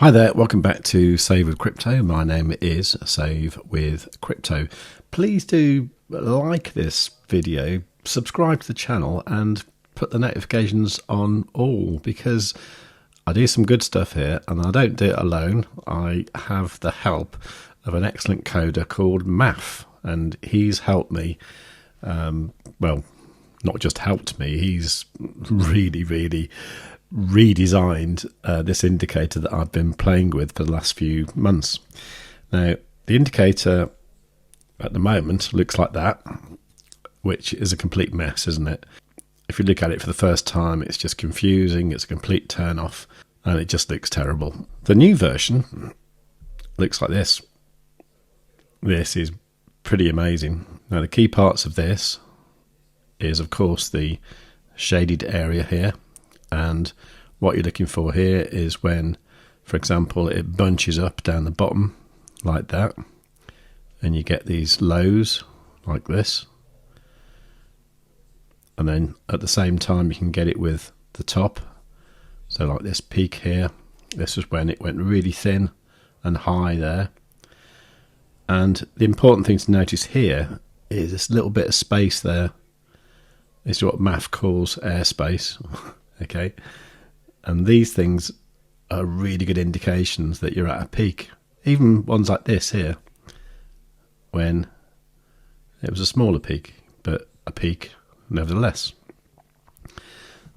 Hi there, welcome back to Save with Crypto. My name is Save with Crypto. Please do like this video, subscribe to the channel and put the notifications on all, because I do some good stuff here and I don't do it alone. I have the help of an excellent coder called Math, and he's helped me, well, not just helped me, he's really redesigned this indicator that I've been playing with for the last few months. Now, the indicator at the moment looks like that, which is a complete mess, isn't it? If you look at it for the first time, it's just confusing, it's a complete turn off, and it just looks terrible. The new version looks like this. This is pretty amazing. Now, the key parts of this is, of course, the shaded area here. And what you're looking for here is when, for example, it bunches up down the bottom like that, and you get these lows like this. And then at the same time, you can get it with the top. So like this peak here, this is when it went really thin and high there. And the important thing to notice here is this little bit of space there. This is what Math calls airspace. Okay, and these things are really good indications that you're at a peak. Even ones like this here, when it was a smaller peak, but a peak nevertheless.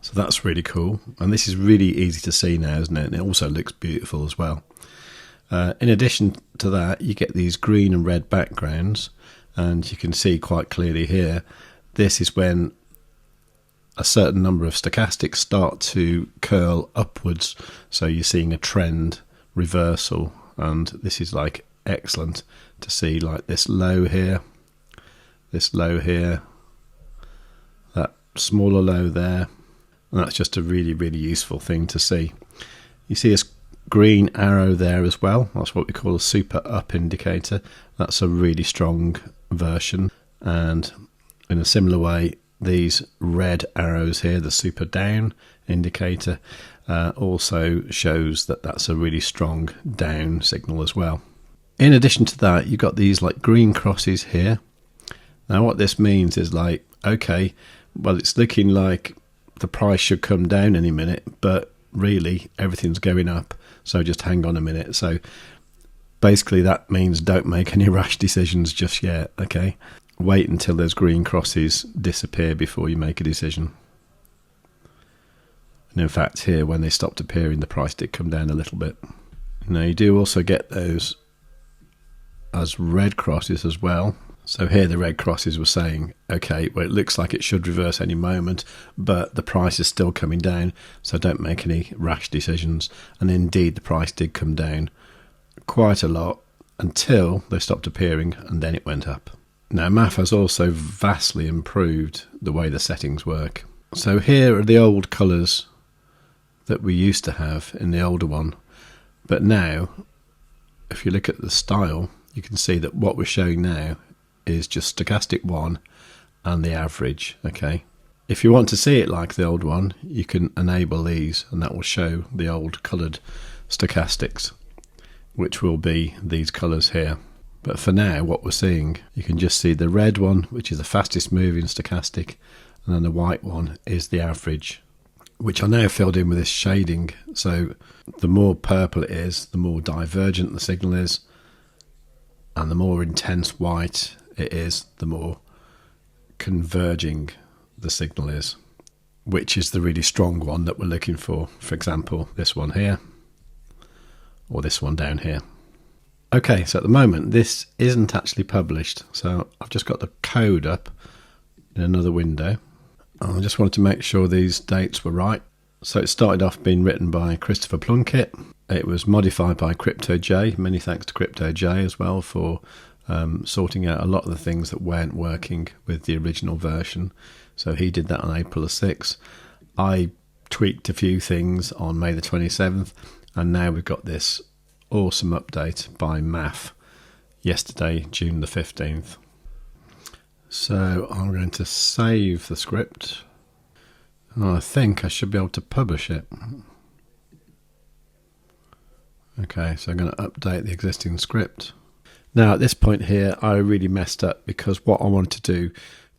So that's really cool, and this is really easy to see now, isn't it? And it also looks beautiful as well. In addition to that, you get these green and red backgrounds, and you can see quite clearly here, this is when a certain number of stochastics start to curl upwards, so you're seeing a trend reversal, and this is like excellent to see, like this low here, that smaller low there, and that's just a really useful thing to see. You see a green arrow there as well. That's what we call a super up indicator. That's a really strong version, and in a similar way, these red arrows here, the super down indicator, also shows that that's a really strong down signal as well. In addition to that, you've got these like green crosses here. Now what this means is like, okay, well, it's looking like the price should come down any minute, but really everything's going up, so just hang on a minute. So basically that means don't make any rash decisions just yet, okay? Wait until those green crosses disappear before you make a decision. And in fact here, when they stopped appearing, the price did come down a little bit. Now you do also get those as red crosses as well. So here the red crosses were saying, okay, well, it looks like it should reverse any moment, but the price is still coming down, so don't make any rash decisions. And indeed the price did come down quite a lot until they stopped appearing, and then it went up. Now, Math has also vastly improved the way the settings work. So here are the old colours that we used to have in the older one. But now, if you look at the style, you can see that what we're showing now is just stochastic 1 and the average, okay? If you want to see it like the old one, you can enable these, and that will show the old coloured stochastics, which will be these colours here. But for now, what we're seeing, you can just see the red one, which is the fastest moving stochastic, and then the white one is the average, which I now filled in with this shading. So the more purple it is, the more divergent the signal is, and the more intense white it is, the more converging the signal is, which is the really strong one that we're looking for. For example, this one here, or this one down here. Okay, so at the moment this isn't actually published, so I've just got the code up in another window. I just wanted to make sure these dates were right. So it started off being written by Christopher Plunkett. It was modified by CryptoJ. Many thanks to CryptoJ as well for sorting out a lot of the things that weren't working with the original version. So he did that on April the 6th. I tweaked a few things on May the 27th, and now we've got this awesome update by Math yesterday, June the 15th. So I'm going to save the script. I think I should be able to publish it. Okay, so I'm going to update the existing script. Now at this point here, I really messed up because what I wanted to do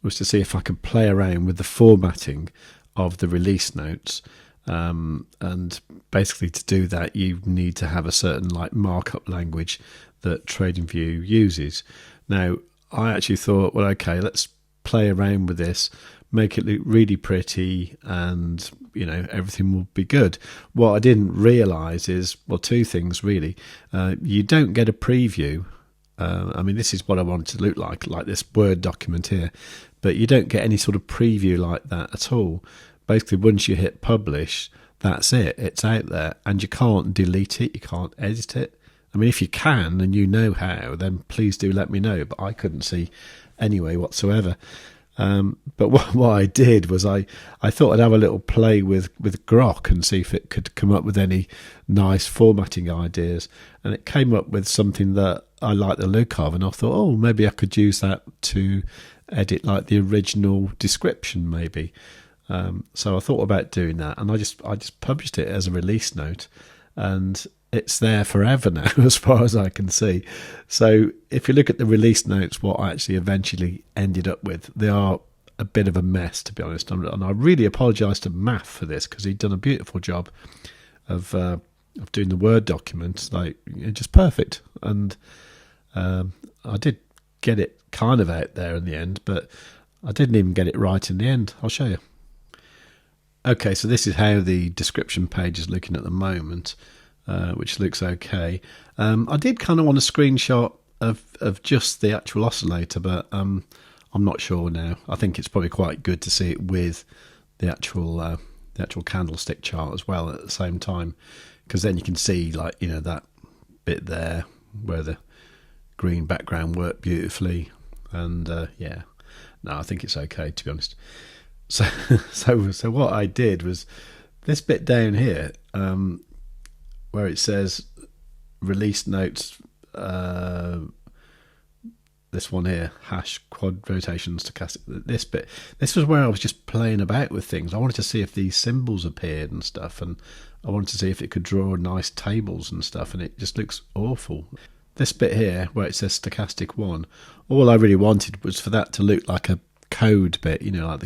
was to see if I could play around with the formatting of the release notes. And basically to do that, you need to have a certain markup language that TradingView uses. Now, I actually thought, well, okay, let's play around with this, make it look really pretty, and everything will be good. What I didn't realise is, well, two things really. You don't get a preview. This is what I want it to look like this Word document here, but you don't get any sort of preview like that at all. Basically, once you hit publish, that's it. It's out there, and you can't delete it. You can't edit it. If you can and you know how, then please do let me know. But I couldn't see any way whatsoever. But what I did was I thought I'd have a little play with Grok and see if it could come up with any nice formatting ideas. And it came up with something that I like the look of, and I thought, oh, maybe I could use that to edit the original description, maybe. So I thought about doing that, and I just published it as a release note, and it's there forever now as far as I can see. So if you look at the release notes, what I actually eventually ended up with, they are a bit of a mess, to be honest, and I really apologise to Math for this, because he'd done a beautiful job of doing the Word document, just perfect. And I did get it kind of out there in the end, but I didn't even get it right in the end. I'll show you. Okay, so this is how the description page is looking at the moment, which looks okay. I did kind of want a screenshot of just the actual oscillator, but I'm not sure now. I think it's probably quite good to see it with the actual candlestick chart as well at the same time, because then you can see that bit there where the green background worked beautifully, and I think it's okay, to be honest. So what I did was this bit down here, where it says release notes, this one here, hash quad rotation stochastic, this bit. This was where I was just playing about with things. I wanted to see if these symbols appeared and stuff, and I wanted to see if it could draw nice tables and stuff, and it just looks awful. This bit here, where it says stochastic 1, all I really wanted was for that to look like a code bit, like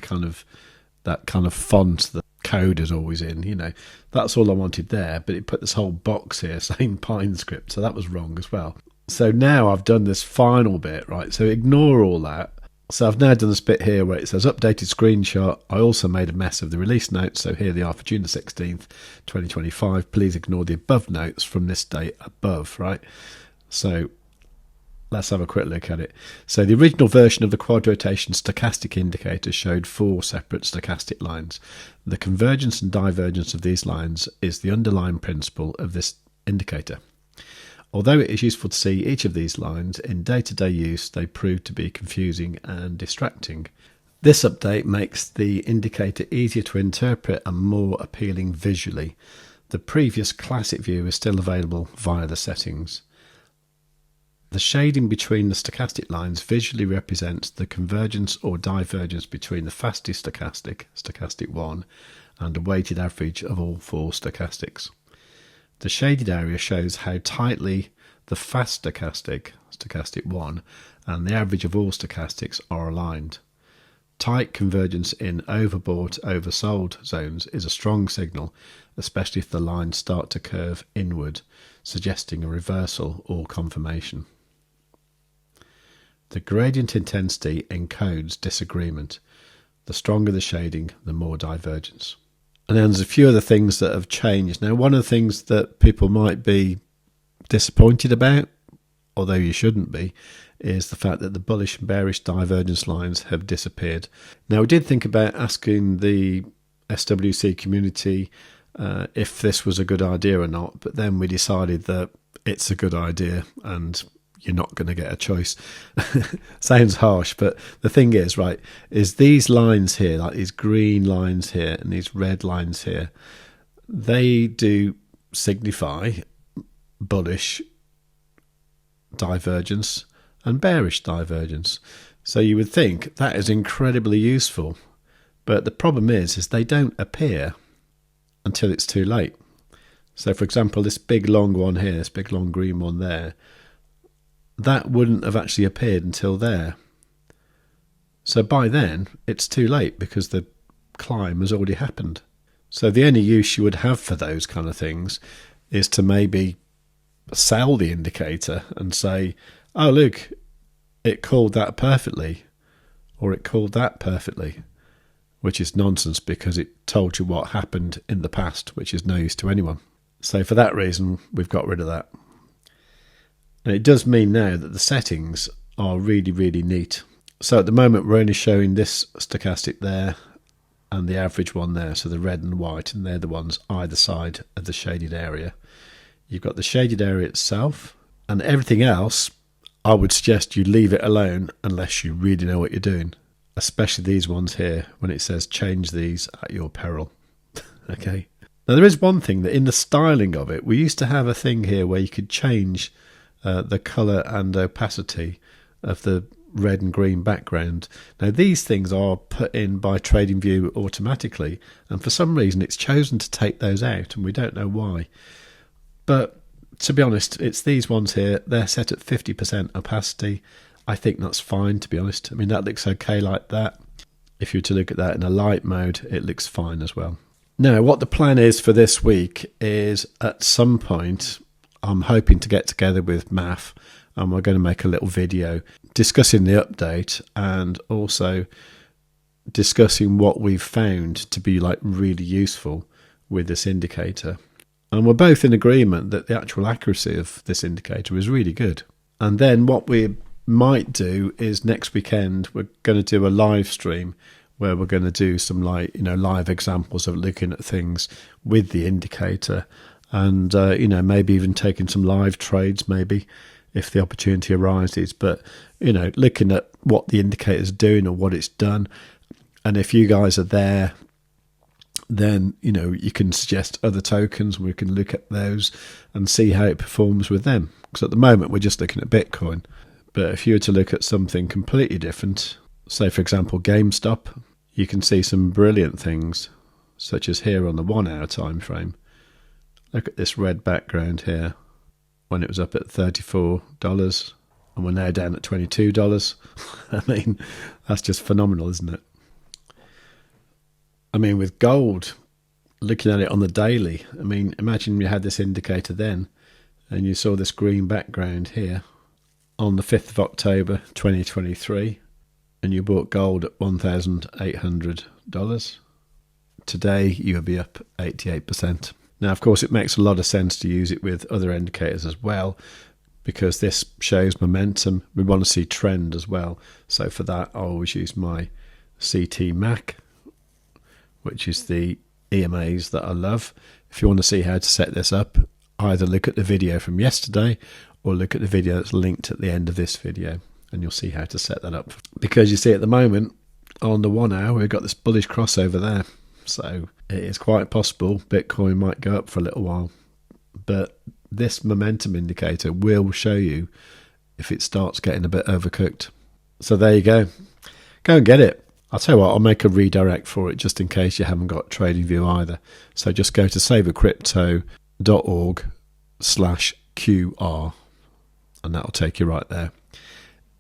that kind of font that code is always in, that's all I wanted there. But it put this whole box here saying Pine script, so that was wrong as well. So now I've done this final bit, right? So ignore all that. So I've now done this bit here where it says updated screenshot. I also made a mess of the release notes, so here they are for June the 16th, 2025. Please ignore the above notes from this date above, right? So let's have a quick look at it. So the original version of the quad rotation stochastic indicator showed 4 separate stochastic lines. The convergence and divergence of these lines is the underlying principle of this indicator. Although it is useful to see each of these lines, in day-to-day use they prove to be confusing and distracting. This update makes the indicator easier to interpret and more appealing visually. The previous classic view is still available via the settings. The shading between the stochastic lines visually represents the convergence or divergence between the fastest stochastic, stochastic 1, and a weighted average of all 4 stochastics. The shaded area shows how tightly the fast stochastic, stochastic 1, and the average of all stochastics are aligned. Tight convergence in overbought, oversold zones is a strong signal, especially if the lines start to curve inward, suggesting a reversal or confirmation. The gradient intensity encodes disagreement. The stronger the shading, the more divergence. And then there's a few other things that have changed. Now, one of the things that people might be disappointed about, although you shouldn't be, is the fact that the bullish and bearish divergence lines have disappeared. Now, we did think about asking the SWC community if this was a good idea or not, but then we decided that it's a good idea and you're not going to get a choice. Sounds harsh, but the thing is, right, is these lines here, like these green lines here and these red lines here, they do signify bullish divergence and bearish divergence. So you would think that is incredibly useful, but the problem is they don't appear until it's too late. So for example, this big long one here, this big long green one there, that wouldn't have actually appeared until there. So by then it's too late because the climb has already happened. So the only use you would have for those kind of things is to maybe sell the indicator and say, oh look, it called that perfectly, or it called that perfectly, which is nonsense because it told you what happened in the past, which is no use to anyone. So for that reason, we've got rid of that. And it does mean now that the settings are really, really neat. So at the moment, we're only showing this stochastic there and the average one there. So the red and white, and they're the ones either side of the shaded area. You've got the shaded area itself, and everything else, I would suggest you leave it alone unless you really know what you're doing. Especially these ones here, when it says change these at your peril. Okay. Now there is one thing that in the styling of it, we used to have a thing here where you could change the colour and opacity of the red and green background. Now these things are put in by TradingView automatically, and for some reason it's chosen to take those out, and we don't know why. But to be honest, it's these ones here. They're set at 50% opacity. I think that's fine, to be honest. I mean, that looks okay like that. If you were to look at that in a light mode, it looks fine as well. Now, what the plan is for this week is at some point, I'm hoping to get together with Math, and we're going to make a little video discussing the update and also discussing what we've found to be like really useful with this indicator. And we're both in agreement that the actual accuracy of this indicator is really good. And then what we might do is next weekend, we're going to do a live stream where we're going to do some live examples of looking at things with the indicator, and maybe even taking some live trades, maybe if the opportunity arises. But looking at what the indicator's doing or what it's done, and if you guys are there, then you can suggest other tokens and we can look at those and see how it performs with them, because at the moment we're just looking at Bitcoin. But if you were to look at something completely different, say for example GameStop, you can see some brilliant things, such as here on the 1 hour time frame. Look at this red background here when it was up at $34 and we're now down at $22. I mean, that's just phenomenal, isn't it? I mean, with gold, looking at it on the daily, I mean, imagine you had this indicator then and you saw this green background here on the 5th of October 2023 and you bought gold at $1,800. Today you would be up 88%. Now, of course, it makes a lot of sense to use it with other indicators as well, because this shows momentum. We want to see trend as well. So for that, I always use my CT MAC, which is the EMAs that I love. If you want to see how to set this up, either look at the video from yesterday or look at the video that's linked at the end of this video, and you'll see how to set that up. Because you see at the moment, on the 1 hour, we've got this bullish crossover there. So it is quite possible Bitcoin might go up for a little while. But this momentum indicator will show you if it starts getting a bit overcooked. So there you go. Go and get it. I'll tell you what, I'll make a redirect for it just in case you haven't got TradingView either. So just go to savewith.crypto.org/QR and that'll take you right there.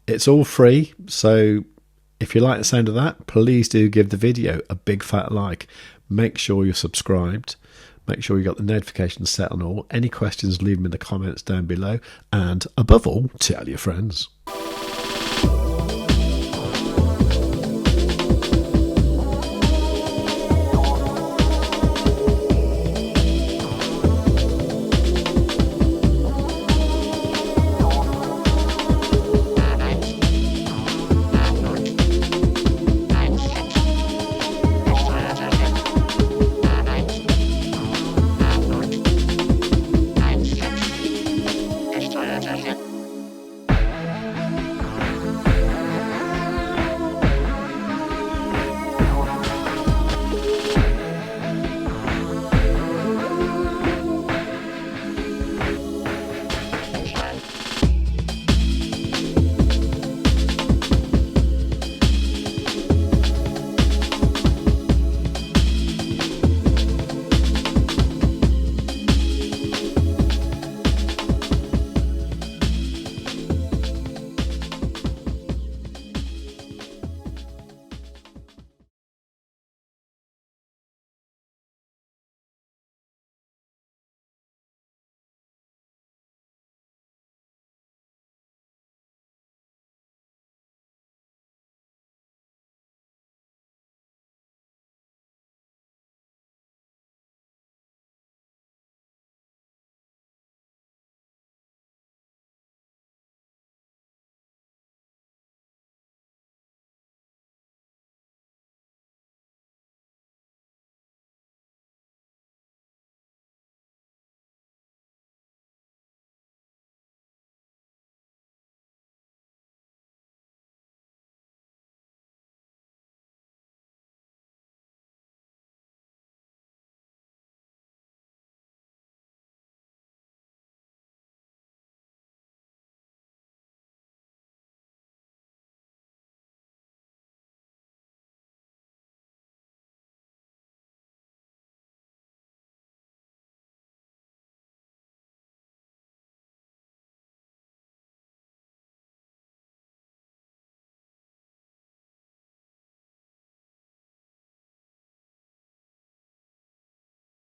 It's all free, so if you like the sound of that, please do give the video a big fat like. Make sure you're subscribed. Make sure you got the notifications set on all. Any questions, leave them in the comments down below. And above all, tell your friends.